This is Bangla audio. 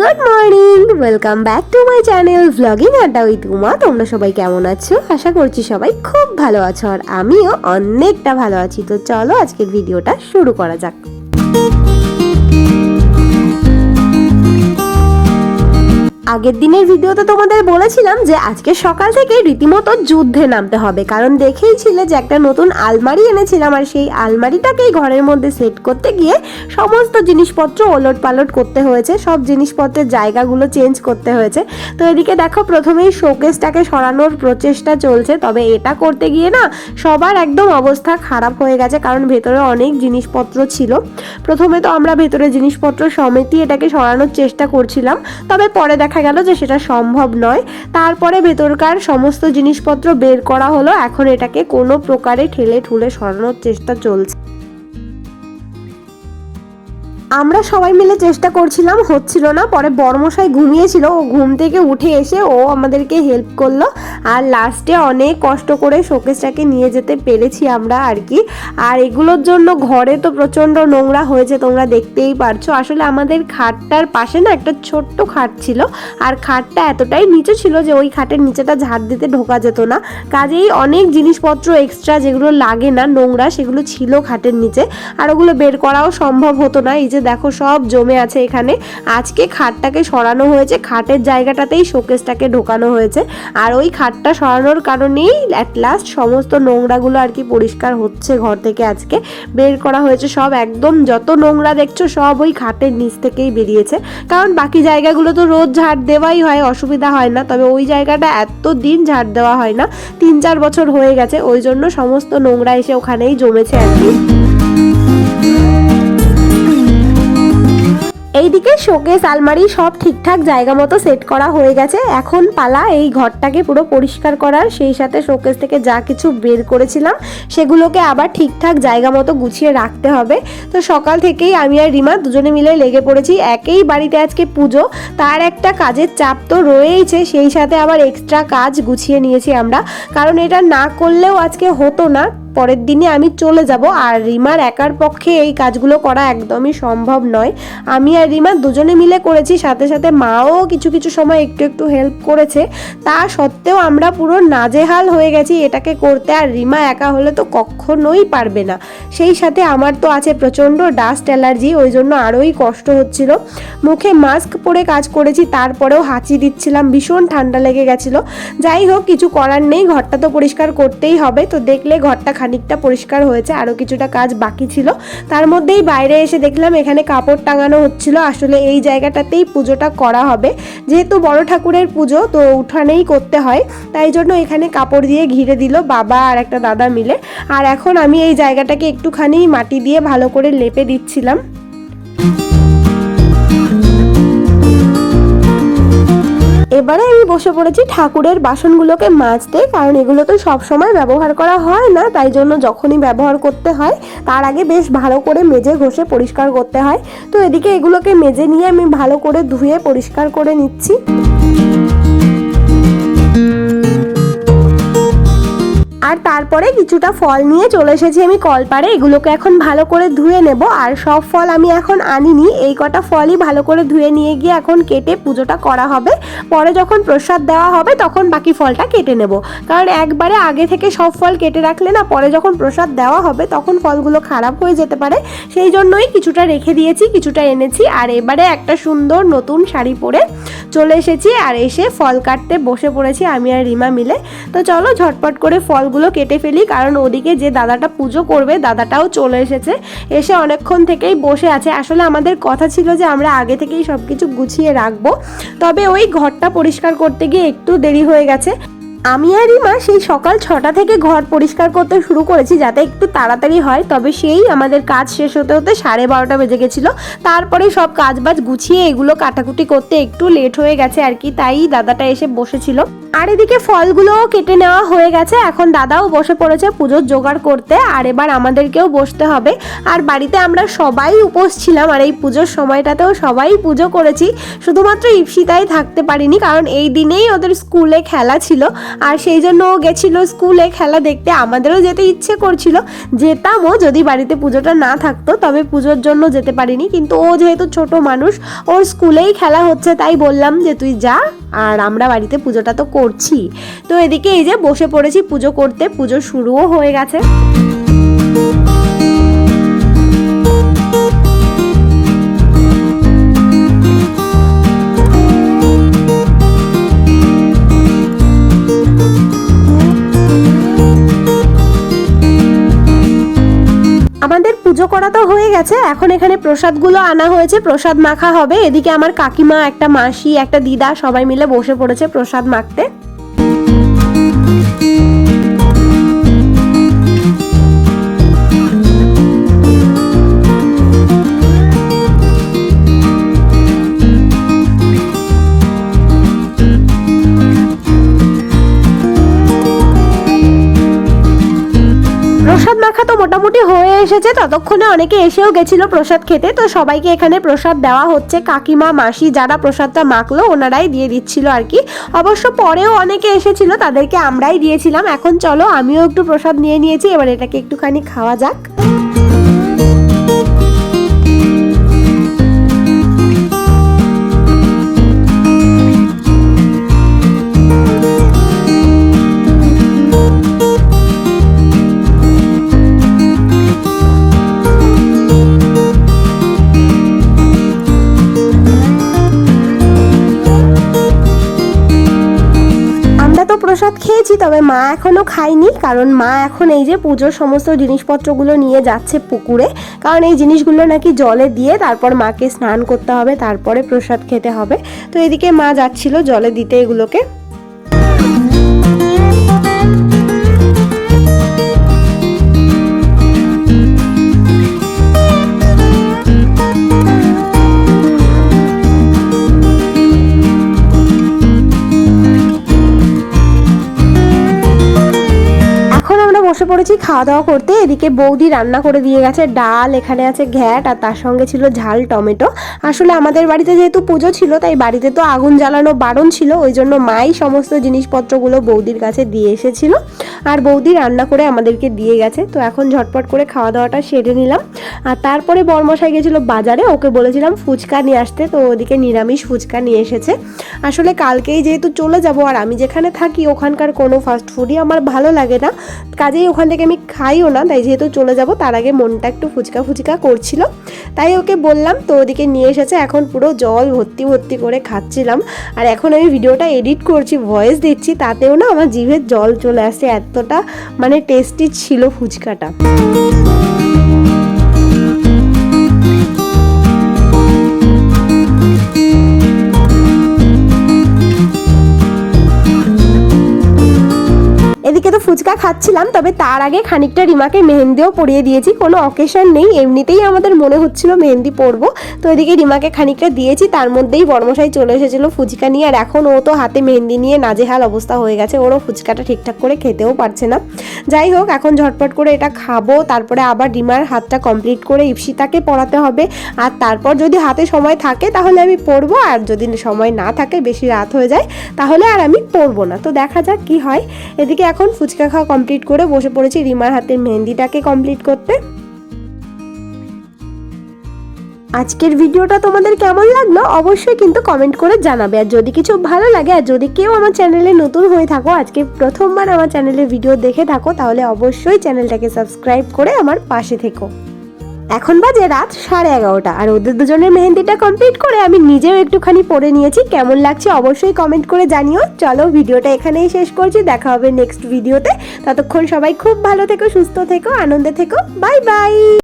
Good morning, welcome back to my channel blogging আড্ডা উইথ উমা। তোমরা সবাই কেমন আছো? আশা করছি সবাই খুব ভালো আছো, আর আমিও অনেকটা ভালো আছি। তো চলো আজকের ভিডিওটা শুরু করা যাক। আগের দিনের ভিডিওতে তোমাদের বলেছিলাম যে আজকে সকাল থেকে রীতিমতো যুদ্ধে নামতে হবে, কারণ দেখেই ছিলে যে একটা নতুন আলমারি এনেছিলাম, আর সেই আলমারিটাকেই ঘরের মধ্যে সেট করতে গিয়ে সমস্ত জিনিসপত্র ওলট পালট করতে হয়েছে, সব জিনিসপত্রের জায়গাগুলো চেঞ্জ করতে হয়েছে। তো এদিকে দেখো প্রথমেই শোকেসটাকে সরানোর প্রচেষ্টা চলছে, তবে এটা করতে গিয়ে না সবার একদম অবস্থা খারাপ হয়ে গেছে, কারণ ভেতরে অনেক জিনিসপত্র ছিল। প্রথমে তো আমরা ভেতরে জিনিসপত্র সমেতই এটাকে সরানোর চেষ্টা করছিলাম, তবে পরে দেখা গেল যে সেটা সম্ভব নয়। তারপরে ভেতরকার সমস্ত জিনিসপত্র বের করা হলো, এখন এটাকে কোনো প্রকারে ঠেলে ঠুলে সরানোর চেষ্টা চলছে। আমরা সবাই মিলে চেষ্টা করছিলাম, হচ্ছিল না। পরে বড়মশাই ঘুমিয়েছিল, ও ঘুম থেকে উঠে এসে ও আমাদেরকে হেল্প করলো, আর লাস্টে অনেক কষ্ট করে শোকেসটাকে নিয়ে যেতে পেরেছি আমরা আর কি। আর এগুলোর জন্য ঘরে তো প্রচণ্ড নোংরা হয়েছে, তোমরা দেখতেই পারছো। আসলে আমাদের খাটটার পাশে না একটা ছোট্ট খাট ছিল, আর খাটটা এতটাই নিচে ছিল যে ওই খাটের নিচেটা ঝাড় দিতে ঢোকা যেত না। কাজেই অনেক জিনিসপত্র এক্সট্রা যেগুলো লাগে না নোংরা সেগুলো ছিল খাটের নিচে, আর ওগুলো বের করাও সম্ভব হতো না। এই যে দেখো সব জমে আছে এখানে। আজকে খাটটাকে সরানো হয়েছে, খাটের জায়গাটাতেই শোকেসটাকে ঢোকানো হয়েছে, আর ওই খাটটা সরানোর কারণেই অ্যাট লাস্ট সমস্ত নোংরাগুলো আর কি পরিষ্কার হচ্ছে ঘর থেকে। আজকে বের করা হয়েছে সব, একদম যত নোংরা দেখছো সব ওই খাটের নিচ থেকেই বেরিয়েছে। কারণ বাকি জায়গাগুলো তো রোজ ঝাড় দেওয়াই হয়, অসুবিধা হয় না, তবে ওই জায়গাটা এত দিন ঝাড় দেওয়া হয় না, 3-4 বছর হয়ে গেছে, ওই জন্য সমস্ত নোংরা এসে ওখানেই জমেছে আর কি। এইদিকে শোকেস আলমারি সব ঠিকঠাক জায়গা মতো সেট করা হয়ে গেছে। এখন পালা এই ঘরটাকে পুরো পরিষ্কার করার, সেই সাথে শোকেস থেকে যা কিছু বের করেছিলাম সেগুলোকে আবার ঠিকঠাক জায়গা মতো গুছিয়ে রাখতে হবে। তো সকাল থেকেই আমি আর রিমা দুজনে মিলে লেগে পড়েছি। একই বাড়িতে আজকে পুজো, তার একটা কাজের চাপ তো রয়েইছে, সেই সাথে আবার এক্সট্রা কাজ গুছিয়ে নিয়েছি আমরা, কারণ এটা না করলেও আজকে হতো না। পরের দিনে আমি চলে যাব, আর রিমার একার পক্ষে এই কাজগুলো করা একদমই সম্ভব নয়। আমি আর রিমা দুজনে মিলে করেছি, সাথে সাথে মাও কিছু কিছু সময় একটু একটু হেল্প করেছে। তা সত্ত্বেও আমরা পুরো নাজেহাল হয়ে গেছি এটাকে করতে, আর রিমা একা হলে তো কখনোই পারবে না। সেই সাথে আমার তো আছে প্রচণ্ড ডাস্ট অ্যালার্জি, ওই জন্য আরোই কষ্ট হচ্ছিল। মুখে মাস্ক পরে কাজ করেছি, তারপরেও হাঁচি দিচ্ছিলাম, ভীষণ ঠান্ডা লেগে গেছিলো। যাই হোক, কিছু করার নেই, ঘরটা তো পরিষ্কার করতেই হবে। তো দেখলে ঘরটা খানিকটা পরিষ্কার হয়েছে, আরও কিছুটা কাজ বাকি ছিল। তার মধ্যেই বাইরে এসে দেখলাম এখানে কাপড় টাঙানো হচ্ছিল। আসলে এই জায়গাটাতেই পুজোটা করা হবে, যেহেতু বড় ঠাকুরের পুজো তো উঠানেই করতে হয়, তাই জন্য এখানে কাপড় দিয়ে ঘিরে দিল বাবা আর একটা দাদা মিলে। আর এখন আমি এই জায়গাটাকে একটুখানি মাটি দিয়ে ভালো করে লেপে দিচ্ছিলাম। এবারে আমি বসে পড়েছি ঠাকুরের বাসনগুলোকে মাজতে, কারণ এগুলো তো সব সময় ব্যবহার করা হয় না, তাই জন্য যখনই ব্যবহার করতে হয় তার আগে বেশ ভালো করে মেজে ঘষে পরিষ্কার করতে হয়। তো এদিকে এগুলোকে মেজে নিয়ে আমি ভালো করে ধুয়ে পরিষ্কার করে নিচ্ছি। আর তারপরে কিছুটা ফল নিয়ে চলে এসেছি আমি কলপাড়ে, এগুলোকে এখন ভালো করে ধুয়ে নেব। আর সব ফল আমি এখন আনিনি, এই কটা ফলই ভালো করে ধুয়ে নিয়ে গিয়ে এখন কেটে পুজোটা করা হবে। পরে যখন প্রসাদ দেওয়া হবে তখন বাকি ফলটা কেটে নেব, কারণ একবারে আগে থেকে সব ফল কেটে রাখলে না পরে যখন প্রসাদ দেওয়া হবে তখন ফলগুলো খারাপ হয়ে যেতে পারে, সেই জন্যই কিছুটা রেখে দিয়েছি, কিছুটা এনেছি। আর এবারে একটা সুন্দর নতুন শাড়ি পরে চলে এসেছি, আর এসে ফল কাটতে বসে পড়েছি আমি আর রিমা মিলে। তো চলো ঝটপট করে ফলগুলো কেটে ফেলি, কারণ ওদিকে যে দাদাটা পুজো করবে দাদাটাও চলে এসেছে, এসে অনেকক্ষণ থেকেই বসে আছে। আসলে আমাদের কথা ছিল যে আমরা আগে থেকেই সবকিছু গুছিয়ে রাখবো, তবে ওই ঘরটা পরিষ্কার করতে গিয়ে একটু দেরি হয়ে গেছে। আমি আর রিমা সেই সকাল 6টা থেকে ঘর পরিষ্কার করতে শুরু করেছি যাতে একটু তাড়াতাড়ি হয়, তবে সেই আমাদের কাজ শেষ হতে হতে 12:30 বেজে গেছিলো। তারপরে সব কাজ বাজ গুছিয়ে এগুলো কাটাকুটি করতে একটু লেট হয়ে গেছে আর কি, তাই দাদাটা এসে বসেছিল। আর এদিকে ফলগুলো কেটে নেওয়া হয়ে গেছে, এখন দাদাও বসে পড়েছে পুজোর জোগাড় করতে। আর এবার আমাদেরকেও বসতে হবে। আর বাড়িতে আমরা সবাই উপোস ছিলাম, আর এই পুজোর সময়টাতেও সবাই পুজো করেছি, শুধুমাত্র ইপসিতাই থাকতে পারিনি, কারণ এই দিনেই ওদের স্কুলে খেলা ছিল। আর সেই জন্য ও গেছিল স্কুলে খেলা দেখতে। আমাদেরও যেতে ইচ্ছে করছিল, যেতামও যদি বাড়িতে পুজোটা না থাকতো, তবে পুজোর জন্য যেতে পারিনি। কিন্তু ও যেহেতু ছোট মানুষ, ওর স্কুলেই খেলা হচ্ছে, তাই বললাম যে তুই যা, আর আমরা বাড়িতে পুজোটা তো করছি। তো এদিকে এই যে বসে পড়েছি পুজো করতে, পুজো শুরুও হয়ে গেছে। আমাদের পুজো করা তো হয়ে গেছে, এখন এখানে প্রসাদগুলো আনা হয়েছে, প্রসাদ মাখা হবে। এদিকে আমার কাকিমা, একটা মাসি, একটা দিদা সবাই মিলে বসে পড়েছে প্রসাদ মাখতে। প্রসাদ মাখা তো মোটামুটি হয়ে এসেছে, ততক্ষণে অনেকে এসেও গেছিল প্রসাদ খেতে। তো সবাইকে এখানে প্রসাদ দেওয়া হচ্ছে, কাকিমা মাসি যারা প্রসাদটা মাখলো ওনারাই দিয়ে দিচ্ছিল আর কি। অবশ্য পরেও অনেকে এসেছিল, তাদেরকে আমরাই দিয়েছিলাম। এখন চলো আমিও একটু প্রসাদ নিয়ে নিয়েছি, এবার এটাকে একটুখানি খাওয়া যাক। প্রসাদ খেয়েছি, তবে মা এখনো খায়নি, কারণ মা এখন এই যে পুজোর সমস্ত জিনিসপত্রগুলো নিয়ে যাচ্ছে পুকুরে, কারণ এই জিনিসগুলো নাকি জলে দিয়ে তারপর মাকে স্নান করতে হবে, তারপরে প্রসাদ খেতে হবে। তো এদিকে মা যাচ্ছিল জলে দিতে এগুলোকে। বসে পড়েছি খাওয়া দাওয়া করতে। এদিকে বৌদি রান্না করে দিয়ে গেছে ডাল, এখানে আছে ঘ্যাট, আর তার সঙ্গে ছিল ঝাল টমেটো। আসলে আমাদের বাড়িতে যেহেতু পুজো ছিল, তাই বাড়িতে তো আগুন জ্বালানো বারণ ছিল, ওই জন্য মাই সমস্ত জিনিসপত্রগুলো বৌদির কাছে দিয়ে এসেছিল, আর বৌদি রান্না করে আমাদেরকে দিয়ে গেছে। তো এখন ঝটপট করে খাওয়া দাওয়াটা সেরে নিলাম। আর তারপরে বরমশাই গেছিলো বাজারে, ওকে বলেছিলাম ফুচকা নিয়ে আসতে, তো ওদিকে নিরামিষ ফুচকা নিয়ে এসেছে। আসলে কালকেই যেহেতু চলে যাব, আর আমি যেখানে থাকি ওখানকার কোনো ফাস্ট ফুডই আমার ভালো লাগে না, কাজেই ওখান থেকে আমি খাইও না, তাই যেহেতু চলে যাব তার আগে মনটা একটু ফুচকা ফুচকা করছিল, তাই ওকে বললাম। তো ওদিকে নিয়ে এসেছে, এখন পুরো জল ভর্তি ভর্তি করে খাচ্ছিলাম। আর এখন আমি ভিডিওটা এডিট করছি, ভয়েস দিচ্ছি, তাতেও না আমার জিভের জল চলে আসছে, এতটা মানে টেস্টি ছিল ফুচকাটা। এদিকে তো ফুচকা খাচ্ছিলাম, তবে তার আগে খানিকটা রিমাকে মেহেন্দিও পরিয়ে দিয়েছি। কোনো অকেশন নেই, এমনিতেই আমাদের মনে হচ্ছিল মেহেন্দি পরবো, তো এদিকে রিমাকে খানিকটা দিয়েছি। তার মধ্যেই বর্মশাই চলে এসেছিল ফুচকা নিয়ে, আর এখন ও তো হাতে মেহেন্দি নিয়ে নাজেহাল অবস্থা হয়ে গেছে, ওরও ফুচকাটা ঠিকঠাক করে খেতেও পারছে না। যাই হোক, এখন ঝটপট করে এটা খাবো, তারপরে আবার রিমার হাতটা কমপ্লিট করে ইপসিতাকে পড়াতে হবে, আর তারপর যদি হাতে সময় থাকে তাহলে আমি পড়বো, আর যদি সময় না থাকে, বেশি রাত হয়ে যায়, তাহলে আর আমি পড়বো না। তো দেখা যাক কি হয়। এদিকে এখন ফুচকা খাওয়া কমপ্লিট করে বসে পড়েছি রিমার হাতের মেহেন্দিটাকে কমপ্লিট করতে। আজকের ভিডিওটা তোমাদের কেমন লাগলো অবশ্যই কিন্তু কমেন্ট করে জানাবে, আর যদি কিছু ভালো লাগে, আর যদি কেউ আমার চ্যানেলে নতুন হয়ে থাকো, আজকে প্রথমবার আমার চ্যানেলে ভিডিও দেখে থাকো, তাহলে অবশ্যই চ্যানেলটাকে সাবস্ক্রাইব করে আমার পাশে থেকো। এখন বাজে রাত 11:30, আর ওদের দুজনের মেহেন্দিটা কমপ্লিট করে আমি নিজেও একটুখানি পরে নিয়েছি। কেমন লাগছে অবশ্যই কমেন্ট করে জানিও। চলো ভিডিওটা এখানেই শেষ করছি, দেখা হবে নেক্সট ভিডিওতে। ততক্ষণ সবাই খুব ভালো থেকো, সুস্থ থেকো, আনন্দে থেকো। Bye bye.